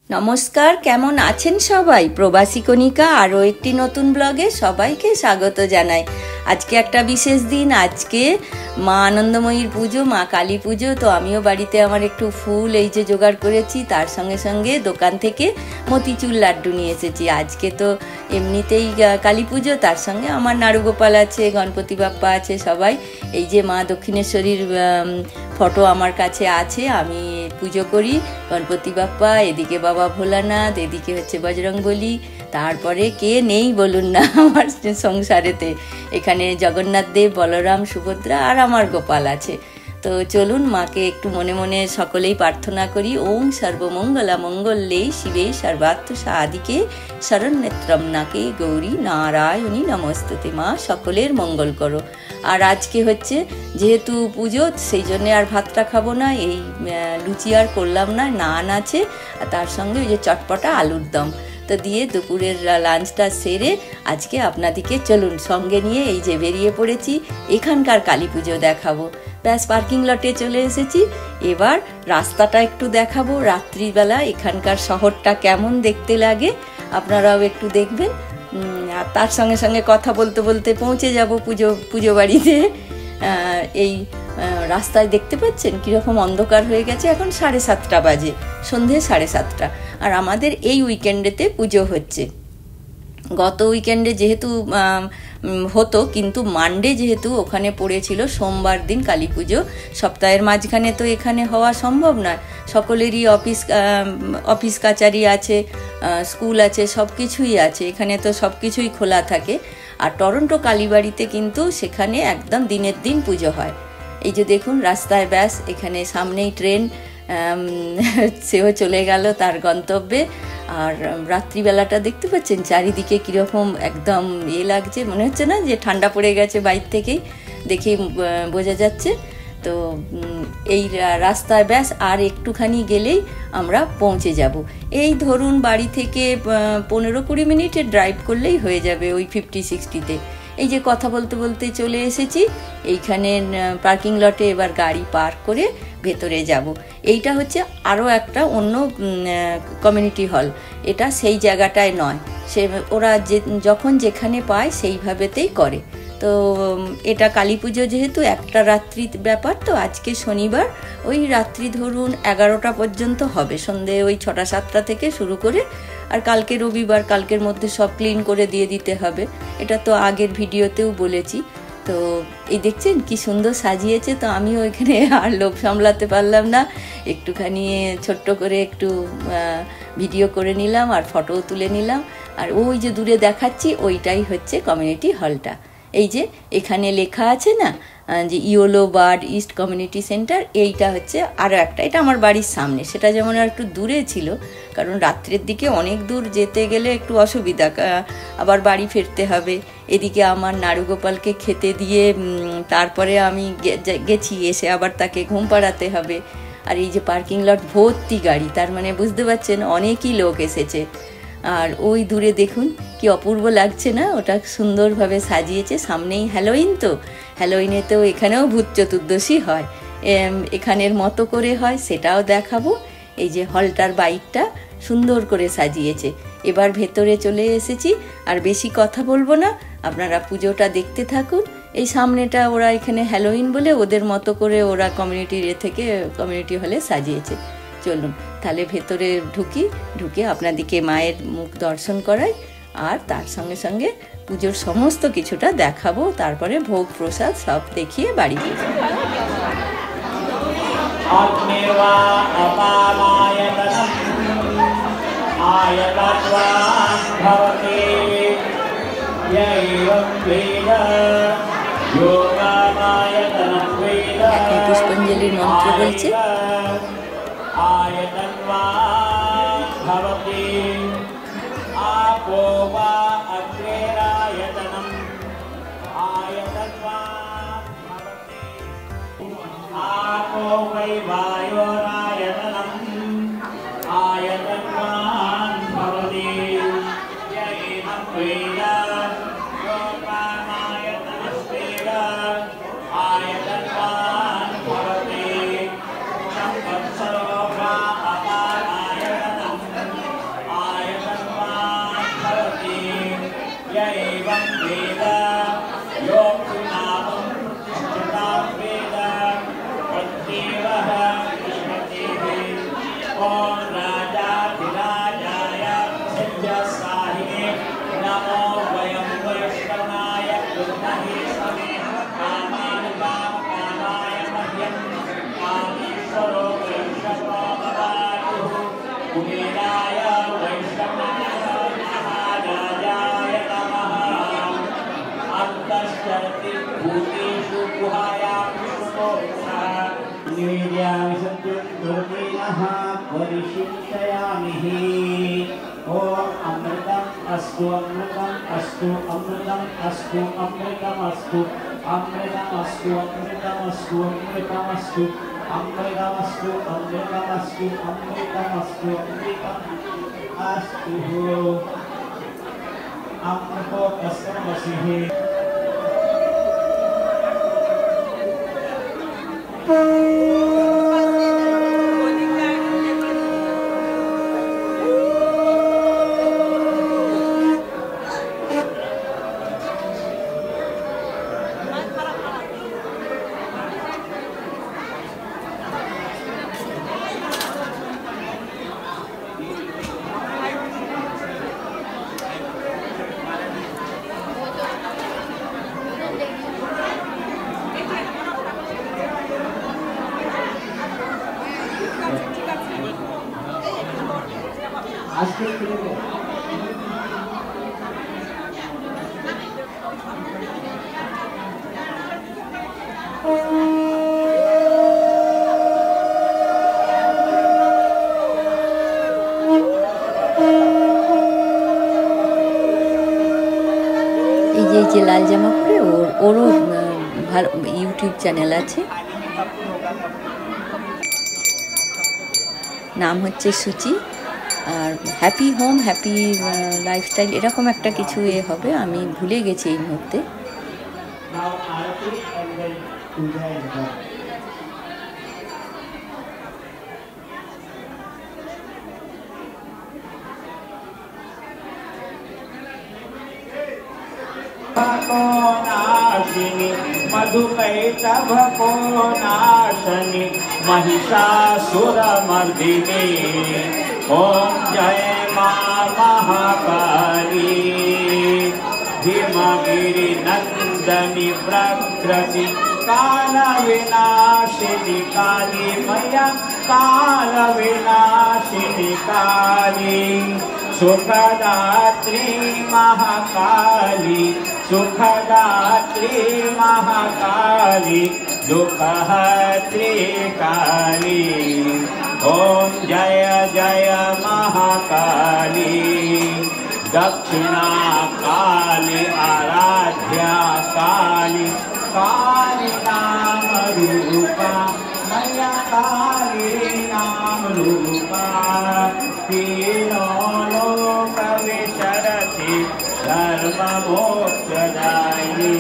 নমস্কার, কেমন আছেন সবাই? প্রবাসী কণিকা আরও একটি নতুন ব্লগে সবাইকে স্বাগত জানাই। আজকে একটা বিশেষ দিন, আজকে মা আনন্দময়ীর পুজো, মা কালী পুজো। তো আমিও বাড়িতে আমার একটু ফুল এই যে জোগাড় করেছি, তার সঙ্গে সঙ্গে দোকান থেকে মতিচুর লাড্ডু নিয়ে এসেছি। আজকে তো এমনিতেই কালী পুজো, তার সঙ্গে আমার নাড়ুগোপাল আছে, গণপতি বাপ্পা আছে, সবাই। এই যে মা দক্ষিণেশ্বরীর ফটো আমার কাছে আছে, আমি পুজো করি গণপতি বাপ্পা, এদিকে বাবা ভোলানাথ, এদিকে হচ্ছে বজরংবলী, তারপরে কে নেই বলুন না আমার সংসারেতে। এখানে জগন্নাথ দেব, বলরাম, সুভদ্রা আর আমার গোপাল আছে। তো চলুন মাকে একটু মনে মনে সকলেই প্রার্থনা করি। ওং সর্বমঙ্গলা মঙ্গলে শিবে সর্বার্থ সাধিকে শরণ্যেত্রম নাকে গৌরী নারায়ণী নমস্তুতে। মা সকলের মঙ্গল করো। আর আজকে হচ্ছে যেহেতু পুজো, সেই জন্যে আর ভাতটা খাবো না, এই লুচি আর করলাম না, নান আছে, আর তার সঙ্গে ওই যে চটপটা আলুর দম তো দিয়ে দুপুরের লাঞ্চটা সেরে আজকে আপনাদেরকে চলুন সঙ্গে নিয়ে এই যে বেরিয়ে পড়েছি, এখানকার কালী পুজো দেখাবো। ব্যাস পার্কিং লটে চলে এসেছি, এবার রাস্তাটা একটু দেখাবো, রাত্রিবেলা এখানকার শহরটা কেমন দেখতে লাগে আপনারাও একটু দেখবেন। আর তার সঙ্গে সঙ্গে কথা বলতে বলতে পৌঁছে যাব পুজো বাড়িতে। এই রাস্তায় দেখতে পাচ্ছেন কীরকম অন্ধকার হয়ে গেছে, এখন 7:30 বাজে, সন্ধে 7:30। আর আমাদের এই উইকেন্ডেতে পুজো হচ্ছে। গত উইকেন্ডে যেহেতু হতো, কিন্তু মানডে যেহেতু ওখানে পড়েছিল সোমবার দিন কালী পুজো, সপ্তাহের মাঝখানে তো এখানে হওয়া সম্ভব নয়। সকলেরই অফিস কাচারি আছে, স্কুল আছে, সব কিছুই আছে, এখানে তো সব কিছুই খোলা থাকে। আর টরন্টো কালীবাড়িতে কিন্তু সেখানে একদম দিনের দিন পুজো হয়। এই যে দেখুন রাস্তায়, ব্যাস এখানে সামনেই ট্রেন, সেও চলে গেল তার গন্তব্যে। আর রাত্রিবেলাটা দেখতে পাচ্ছেন চারিদিকে কীরকম একদম লাগছে, মনে হচ্ছে না যে ঠান্ডা পড়ে গেছে, বাইর থেকেই দেখেই বোঝা যাচ্ছে। তো এই রাস্তায় ব্যাস আর একটুখানি গেলেই আমরা পৌঁছে যাব। এই ধরুন বাড়ি থেকে 15-20 মিনিটের ড্রাইভ করলেই হয়ে যাবে, ওই 50-60-তে। এই যে কথা বলতে বলতে চলে এসেছি এইখানে পার্কিং লটে, এবার গাড়ি পার্ক করে ভেতরে যাব। এইটা হচ্ছে আরও একটা অন্য কমিউনিটি হল, এটা সেই জায়গাটায় নয়, ওরা যখন যেখানে পায় সেইভাবেতেই করে। তো এটা কালী পুজো যেহেতু একটা রাত্রির ব্যাপার, তো আজকে শনিবার ওই রাত্রি ধরুন 11টা পর্যন্ত হবে, সন্ধে ওই 6টা-7টা থেকে শুরু করে। আর কালকে রবিবার, কালকের মধ্যে সব ক্লিন করে দিয়ে দিতে হবে, এটা তো আগের ভিডিওতেও বলেছি। তো এই দেখছেন কি সুন্দর সাজিয়েছে, তো আমিও এখানে আর লোভ সামলাতে পারলাম না, একটুখানি ছোট্ট করে একটু ভিডিও করে নিলাম আর ফটোও তুলে নিলাম। আর ওই যে দূরে দেখাচ্ছি ওইটাই হচ্ছে কমিউনিটি হলটা। এই যে এখানে লেখা আছে না যে yellow bird east community centre, এইটা হচ্ছে আরও একটা, এটা আমার বাড়ির সামনে। সেটা যেমন আর একটু দূরে ছিল, কারণ রাত্রের দিকে অনেক দূর যেতে গেলে একটু অসুবিধা, আবার বাড়ি ফিরতে হবে। এদিকে আমার নাড়ুগোপালকে খেতে দিয়ে তারপরে আমি গেছি, এসে আবার তাকে ঘুম পাড়াতে হবে। আর এই যে পার্কিং লট ভর্তি গাড়ি, তার মানে বুঝতে পারছেন অনেকই লোক এসেছে। আর ওই দূরে দেখুন কি অপূর্ব লাগছে না, ওটা সুন্দরভাবে সাজিয়েছে। সামনেই হ্যালোইন, তো হ্যালোইনেতেও এখানেও ভূত চতুর্দশী হয়, এখানের মতো করে হয়, সেটাও দেখাবো। এই যে হলটার বাইকটা সুন্দর করে সাজিয়েছে। এবার ভেতরে চলে এসেছি, আর বেশি কথা বলবো না, আপনারা পুজোটা দেখতে থাকুন। এই সামনেটা ওরা এখানে হ্যালোইন বলে ওদের মতো করে ওরা কমিউনিটি হলে সাজিয়েছে। চলুন তাহলে ভেতরে ঢুকে আপনাদেরকে মায়ের মুখ দর্শন করাই, আর তার সঙ্গে সঙ্গে পুজোর সমস্ত কিছুটা দেখাবো, তারপরে ভোগ প্রসাদ সব দেখিয়ে বাড়ি ফিরব। এখন পুষ্পাঞ্জলির মন্ত্র বলছে। ओम राजाधिराजाय सिद्ध्यसाहिने नमो वयं वैष्णवाय गुरुमहे समे कामाय मह्यं कामेश्वरो वैष्णवो भवातु कुबेराय वैष्णवाय महाराजाय नमः अन्तश्चरति भूतेषु गुहायां विष्णुः निवेद्यामि सत्यं दुर्गेणः परिशिष्टयामि ओम अमृतम अस्तु अमृतम अस्तु अमृतम अस्तु अमृतम अस्तु अमृतम अस्तु अमृतम अस्तु अमृतम अस्तु अमृतम अस्तु अमृतम अस्तु अमृतम अस्तु अमृतम अस्तु अमृतो तस्मसिहि যে লাল জামা পরে ওরও ভালো ইউটিউব চ্যানেল আছে, নাম হচ্ছে সুচি। আর হ্যাপি হোম হ্যাপি লাইফস্টাইল এরকম একটা কিছু হবে, আমি ভুলে গেছি এই মুহূর্তে। नाशिनी मधुकैटभको नाशनी महिषासुरमर्दिनी ओम जय मां महाकाली भीमगिरि नंदनी प्रकृति काल विनाशिनी काली मैया काल विनाशिनी काली सुखदात्री महाकाली सुखदात्री महाकाली दुःखहत्री काली ओम जय जय महाकाली दक्षिणा काली आराध्या काली काली नाम रूपा मैया काली नाम रूपा तीनों लोक विचरति धर्म मोक्षदायिनी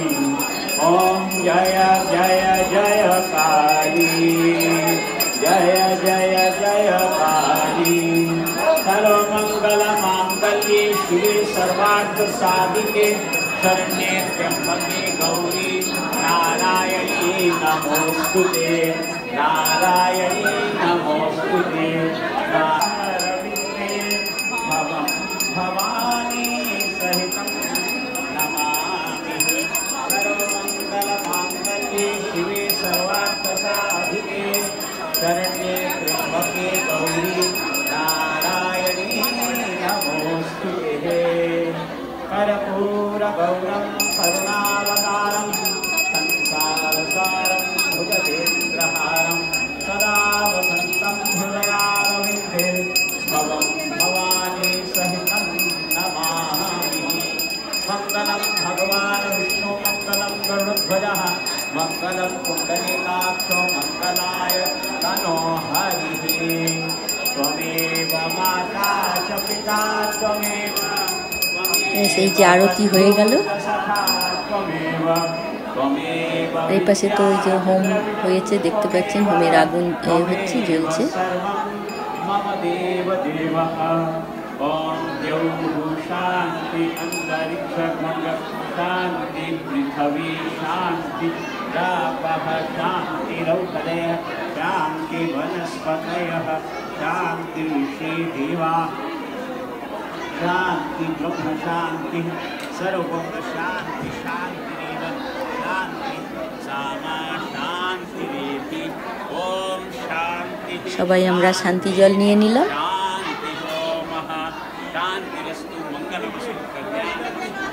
ओम जय जय जय काली जय जय जय काली सर्वमंगल मांगल्ये शिवे सर्वार्थ साधिके शरण्ये त्र्यंबके गौरी नारायणी नमोस्तुते नारायणी नमोस्तुते भवानी सहितं नमामि सर्वमंगल मांगल्ये शिवे सर्वार्थ साधिके शरण्ये त्र्यंबके गौरी नारायणी नमोस्तुते कर्पूर गौरं करुणावतारं संसारसारं भुजगेन्द्रहारं सदा वसन्तं हृदयारविन्दे भवं भवानी सहितं नमामि मङ्गलं भगवान् विष्णु मङ्गलं गरुडध्वजः मङ्गलं पुण्डरीकाक्षो मङ्गलाय तनो हरिः त्वमेव माता च पिता त्वमेव সেই যে আরতি হয়ে গেল। এই পাশে তো ওই যে হোম হয়েছে দেখতে পাচ্ছেন, হোমের আগুন হচ্ছে, জ্বলছে। शांति अंतरिक्ष शांति पृथ्वी शांति शांति रौकले शांति वनस्पतयः शांति श्रीदेवा शांति ब्रह्म शांति सर्वं शांति शांतिरेव शांति सामा शांतिरेति ओम शांति। সবাই আমরা শান্তি জল নিয়ে নিলাম। शांति ओमः शांतिरस्तु मंगलमस्तु कल्याणमस्तु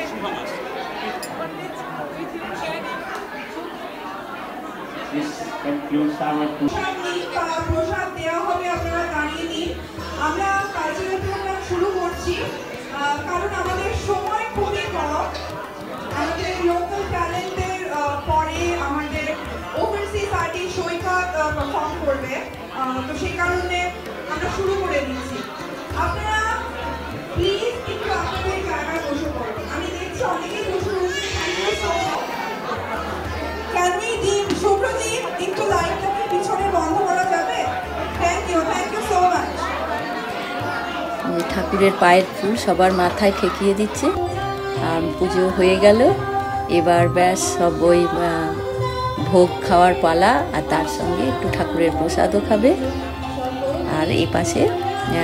शुभमस्तु। This concludes our প্রসাদ দেওয়া হবে, আপনারা দাঁড়িয়ে দিন। আমরা কালচারাল প্রোগ্রাম শুরু করছি, কারণ আমাদের সময় খুবই কম। আমাদের লোকাল ট্যালেন্টের পরে আমাদের ওভারসিজ আর্টিস্ট সৈকত পারফর্ম করবে, তো সেই কারণে আমরা শুরু করে দিচ্ছি। আপনারা প্লিজ একটু আপনাদের জায়গায় বসে পড়ুন। আমি দেখছি অনেকেই বসে রয়েছে। Can we deem Supradeep একটু লাইনটাকে পিছনে বন্ধ করা যাবে? Thank you so much. ঠাকুরের পায়ের ফুল সবার মাথায় ঠেকিয়ে দিচ্ছে। আর পুজো হয়ে গেল, এবার ব্যাস সব ওই ভোগ খাওয়ার পালা, আর তার সঙ্গে একটু ঠাকুরের প্রসাদও খাবে। আর এই পাশে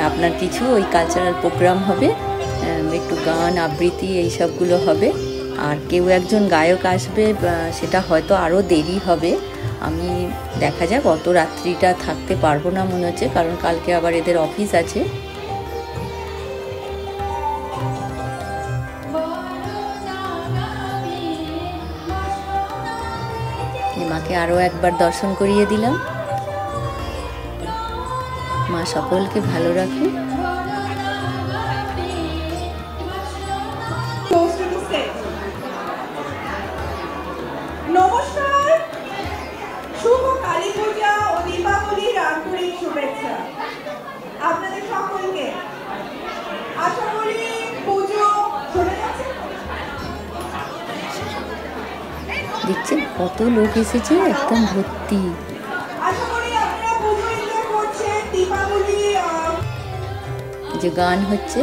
আপনার কিছু ওই কালচারাল প্রোগ্রাম হবে, একটু গান আবৃত্তি এই সবগুলো হবে। আর কেউ একজন গায়ক আসবে, সেটা হয়তো আরও দেরি হবে। আমি দেখা যাক, অত রাত্রিটা থাকতে পারবো না মনে হচ্ছে, কারণ কালকে আবার এদের অফিস আছে। মাকে আরও একবার দর্শন করিয়ে দিলাম। মা সকলকে ভালো রাখুন। নমস্কার, শুভ কালী পূজা ও দীপাবলির আন্তরিক শুভেচ্ছা আপনাদের সকলকে। আশা করি পুজো চলে যাচ্ছে। দেখছেন কত লোক এসেছে, একদম ভর্তি। আশা করি আপনারা পুজো এনজয় করছেন। দীপাবলি যে গান হচ্ছে,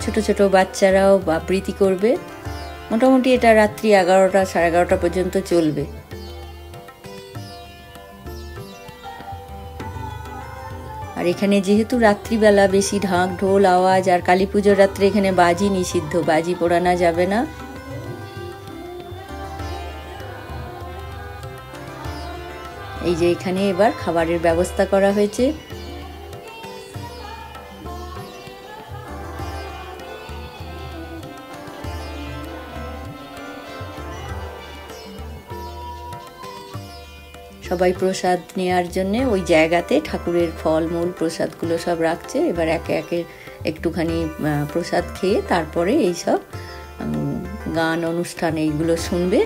ছোট ছোট বাচ্চারাও আবৃত্তি করবে। মোটামুটি এটা রাত্রি 11টা সাড়ে 11টা পর্যন্ত চলবে। আর এখানে যেহেতু রাত্রিবেলা বেশি ঢাক ঢোল আওয়াজ, আর কালী পুজোর রাত্রে এখানে বাজি নিষিদ্ধ, বাজি পোড়ানো যাবে না। এই যে এখানে এবার খাবারের ব্যবস্থা করা হয়েছে। সবাই প্রসাদ নেওয়ার জন্য ওই জায়গাতে ঠাকুরের ফলমূল প্রসাদগুলো সব রাখছে। এবার একে একে একটুখানি প্রসাদ খেয়ে তারপরে এইসব গান অনুষ্ঠান এইগুলো শুনবে।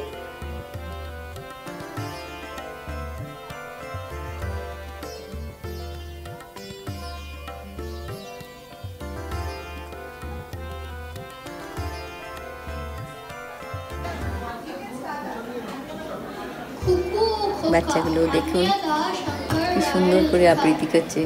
বাচ্চাগুলো দেখুন কি সুন্দর করে আবৃত্তি করছে।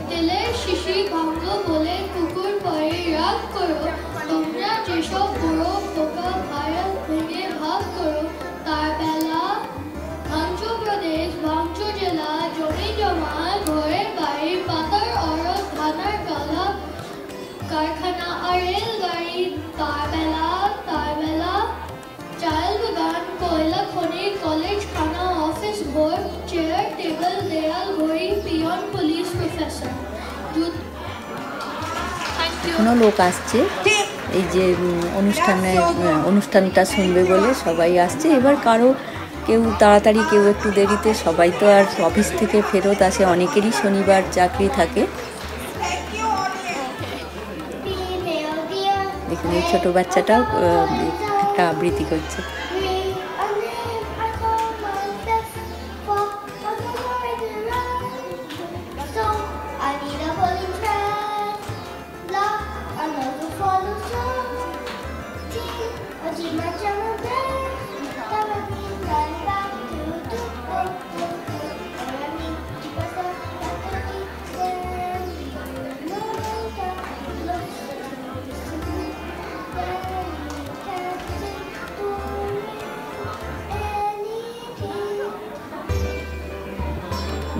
কারখানা আর রেলগাড়ি, তার বেলা চাল বাগান, কয়লা খনি, কলেজ খানা, অফিস ঘর, চেয়ার টেবিল, দেয়াল ঘড়ি, পিয়ন, পুলিশ, প্রফেসর। কোনো লোক আসছে, এই যে অনুষ্ঠানটা শুনবে বলে সবাই আসছে। এবার কেউ তাড়াতাড়ি, কেউ একটু দেরিতে, সবাই তো আর অফিস থেকে ফেরত আসে, অনেকেরই শনিবার চাকরি থাকে। দেখুন এই ছোট বাচ্চাটাও একটা আবৃত্তি করছে।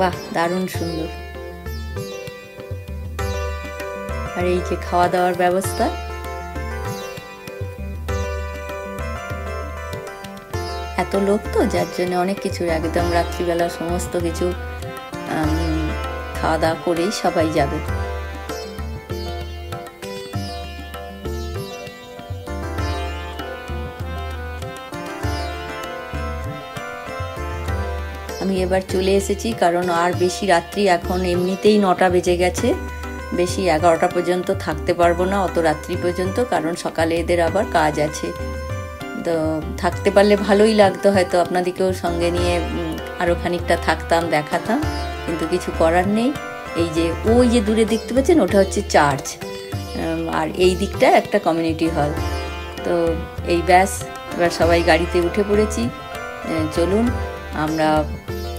বাহ, দারুণ সুন্দর। আর এই যে খাওয়া দাওয়ার ব্যবস্থা, এত লোক তো যার জন্য অনেক কিছু একদম রাত্রিবেলা সমস্ত কিছু খাওয়া দাওয়া করেই সবাই যাবে। আমি এবার চলে এসেছি, কারণ আর বেশি রাত্রি, এখন এমনিতেই 9টা বেজে গেছে, বেশি 11টা পর্যন্ত থাকতে পারবো না, অত রাত্রি পর্যন্ত, কারণ সকালে এদের আবার কাজ আছে। তো থাকতে পারলে ভালোই লাগতো, হয়তো আপনাদেরকেও সঙ্গে নিয়ে আরও খানিকটা থাকতাম, দেখাতাম, কিন্তু কিছু করার নেই। এই যে ওই যে দূরে দেখতে পাচ্ছেন, ওটা হচ্ছে চার্চ, আর এই দিকটা একটা কমিউনিটি হল। তো এই ব্যাস, এবার সবাই গাড়িতে উঠে পড়েছি। চলুন আমরা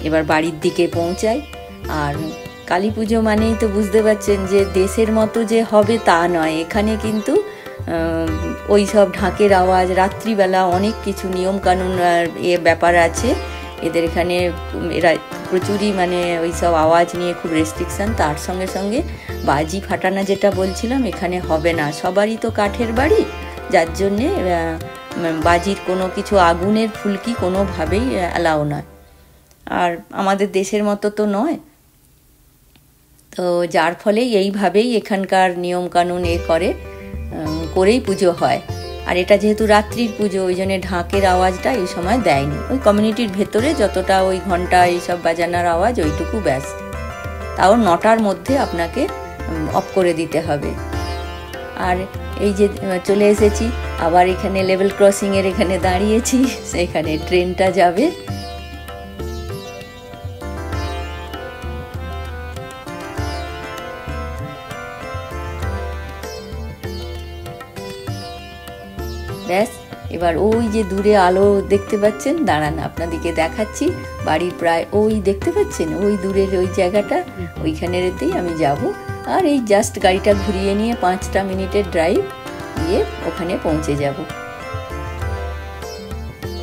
এবার বাড়ির দিকে পৌঁছাই। আর কালী পুজো মানেই তো বুঝতে পারছেন যে দেশের মতো যে হবে তা নয়, এখানে কিন্তু ওই সব ঢাকের আওয়াজ, রাত্রিবেলা অনেক কিছু নিয়মকানুন ব্যাপার আছে এদের এখানে। এরা প্রচুরই মানে ওই সব আওয়াজ নিয়ে খুব রেস্ট্রিকশান। তার সঙ্গে সঙ্গে বাজি ফাটানা যেটা বলছিলাম, এখানে হবে না, সবারই তো কাঠের বাড়ি, যার জন্যে বাজির কোনো কিছু, আগুনের ফুলকি কোনোভাবেই অ্যালাউ নয়। আর আমাদের দেশের মতো তো নয়, তো যার ফলে এইভাবেই এখানকার নিয়মকানুন করেই পুজো হয়। আর এটা যেহেতু রাত্রির পুজো, ওই জন্য ঢাকের আওয়াজটা এই সময় দেয়নি। ওই কমিউনিটির ভেতরে যতটা ওই ঘন্টা এইসব বাজানোর আওয়াজ, ওইটুকু ব্যাস। তাও 9টার মধ্যে আপনাকে অফ করে দিতে হবে। আর এই যে চলে এসেছি আবার এখানে লেভেল ক্রসিংয়ের এখানে দাঁড়িয়েছি, সেখানে ট্রেনটা যাবে। ব্যাস, এবার ওই যে দূরে আলো দেখতে পাচ্ছেন, দাঁড়ান আপনাদেরকে দেখাচ্ছি। বাড়ির প্রায় ওই দেখতে পাচ্ছেন, ওই দূরের ওই জায়গাটা, ওইখানেরতেই আমি যাব। আর এই জাস্ট গাড়িটা ঘুরিয়ে নিয়ে 5টা মিনিটের ড্রাইভ দিয়ে ওখানে পৌঁছে যাব।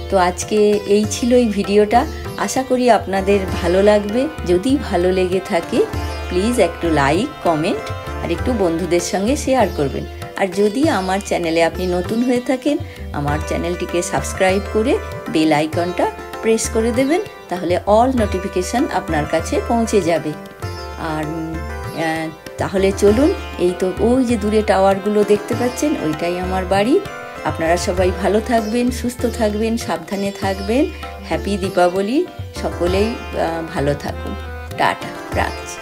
তো আজকে এই ছিল এই ভিডিওটা, আশা করি আপনাদের ভালো লাগবে। যদি ভালো লেগে থাকে প্লিজ একটু লাইক, কমেন্ট আর একটু বন্ধুদের সঙ্গে শেয়ার করবেন। আর যদি আমার চ্যানেলে আপনি নতুন হয়ে থাকেন, আমার চ্যানেলটিকে সাবস্ক্রাইব করে বেল আইকনটা প্রেস করে দেবেন, তাহলে অল নোটিফিকেশান আপনার কাছে পৌঁছে যাবে। আর তাহলে চলুন, এই তো ওই যে দূরে টাওয়ারগুলো দেখতে পাচ্ছেন, ওইটাই আমার বাড়ি। আপনারা সবাই ভালো থাকবেন, সুস্থ থাকবেন, সাবধানে থাকবেন। হ্যাপি দীপাবলি, সকলেই ভালো থাকুন। টাটা, রাখছি।